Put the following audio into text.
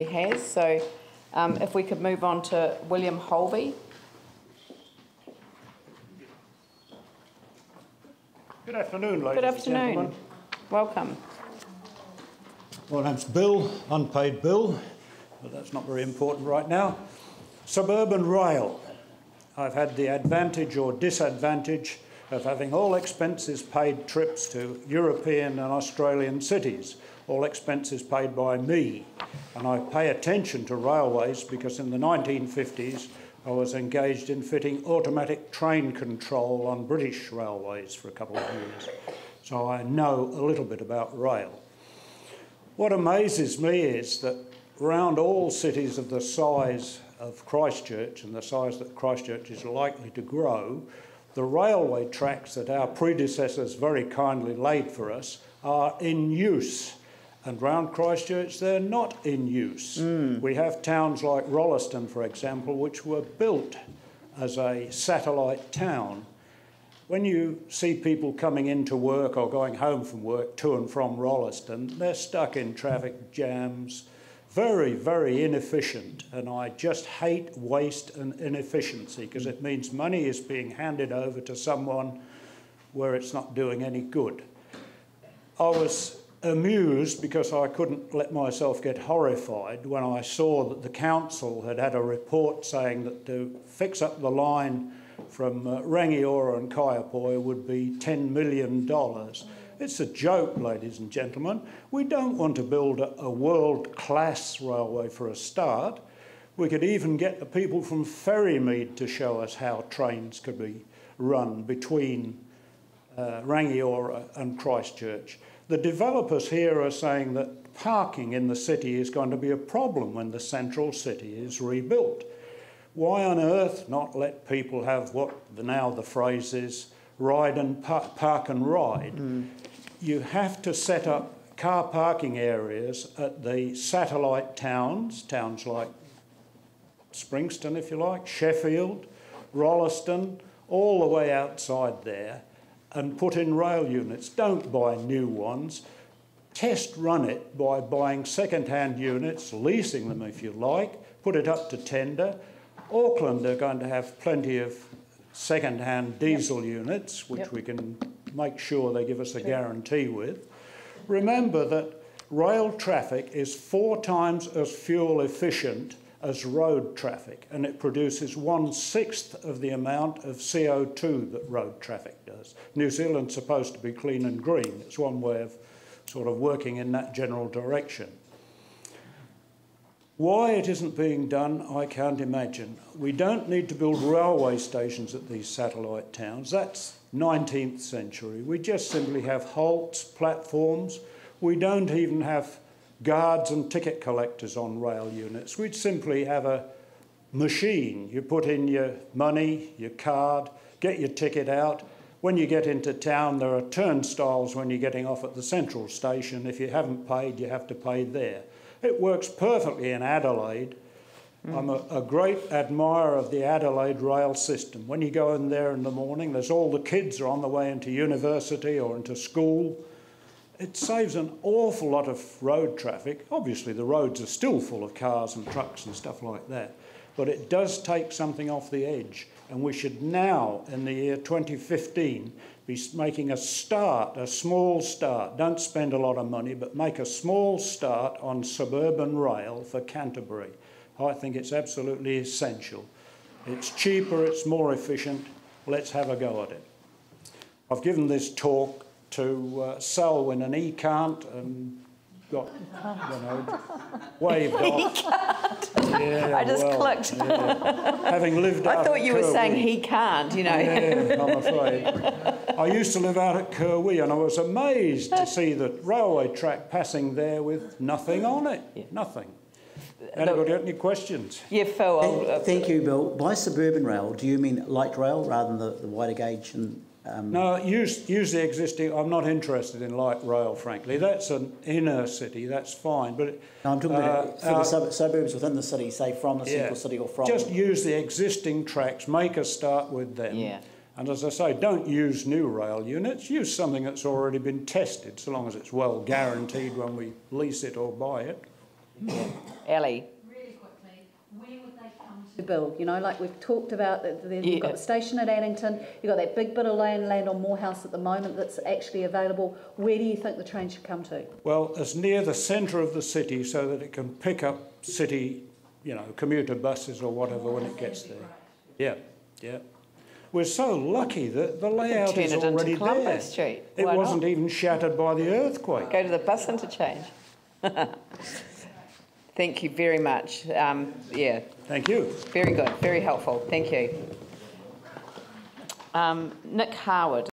he has. So if we could move on to William Holvey. Good afternoon, ladies Good and afternoon. gentlemen. Welcome. My name's Bill, unpaid Bill, but that's not very important right now. Suburban rail. I've had the advantage or disadvantage of having all expenses paid trips to European and Australian cities, all expenses paid by me. And I pay attention to railways because in the 1950s I was engaged in fitting automatic train control on British railways for a couple of years. So I know a little bit about rail. What amazes me is that around all cities of the size of Christchurch and the size that Christchurch is likely to grow, the railway tracks that our predecessors very kindly laid for us are in use. And round Christchurch, they're not in use. We have towns like Rolleston, for example, which were built as a satellite town. When you see people coming into work or going home from work to and from Rolleston, they're stuck in traffic jams, very, very inefficient. And I just hate waste and inefficiency because it means money is being handed over to someone where it's not doing any good. I was amused because I couldn't let myself get horrified when I saw that the council had had a report saying that to fix up the line from Rangiora and Kaiapoi would be $10 million. It's a joke, ladies and gentlemen. We don't want to build a world-class railway for a start. We could even get the people from Ferrymead to show us how trains could be run between Rangiora and Christchurch. The developers here are saying that parking in the city is going to be a problem when the central city is rebuilt. Why on earth not let people have what now the phrase is, ride and park and ride? You have to set up car parking areas at the satellite towns, towns like Springston, if you like, Sheffield, Rolleston, all the way outside there, and put in rail units. Don't buy new ones. Test run it by buying second-hand units, leasing them if you like, put it up to tender. Auckland are going to have plenty of second-hand diesel units, which we can make sure they give us a guarantee with. Remember that rail traffic is 4 times as fuel efficient as road traffic, and it produces 1/6 of the amount of CO2 that road traffic does. New Zealand's supposed to be clean and green. It's one way of sort of working in that general direction. Why it isn't being done, I can't imagine. We don't need to build railway stations at these satellite towns. That's 19th century. We just simply have halts, platforms. We don't even have guards and ticket collectors on rail units. We'd simply have a machine. You put in your money, your card, get your ticket out. When you get into town, there are turnstiles when you're getting off at the central station. If you haven't paid, you have to pay there. It works perfectly in Adelaide. I'm a great admirer of the Adelaide rail system. When you go in there in the morning, there's all the kids are on the way into university or into school. It saves an awful lot of road traffic. Obviously, the roads are still full of cars and trucks and stuff like that, but it does take something off the edge. And we should now, in the year 2015, be making a start, a small start. Don't spend a lot of money, but make a small start on suburban rail for Canterbury. I think it's absolutely essential. It's cheaper, it's more efficient. Let's have a go at it. I've given this talk to Selwyn and he can't, and got, waved off. Yeah, I just clicked. Yeah. Having lived out I thought you were saying Kirwee, he can't, you know. Yeah, I'm afraid. I used to live out at Kirwee and I was amazed to see the railway track passing there with nothing on it, nothing. Anybody got any questions? Yeah, Phil. Thank you, Bill. By suburban rail, do you mean light rail rather than the wider gauge? And No, use the existing. I'm not interested in light rail, frankly. That's an inner city, that's fine. But no, I'm talking about for the suburbs within the city, say from the central city or from... Just use the existing tracks, make a start with them. Yeah. And as I say, don't use new rail units, use something that's already been tested, so long as it's well guaranteed when we lease it or buy it. Yeah. Ellie? Really quickly, where would they come to? Bill, you know, like we've talked about, you've got the station at Addington, you've got that big bit of land on Morehouse at the moment that's actually available. Where do you think the train should come to? Well, it's near the centre of the city so that it can pick up city, you know, commuter buses or whatever when it gets there. Yeah, yeah. We're so lucky that the layout is already there. Street. It wasn't even shattered by the earthquake. Go to the bus interchange. Thank you very much. Yeah. Thank you. Very good. Very helpful. Thank you. Nick Harwood.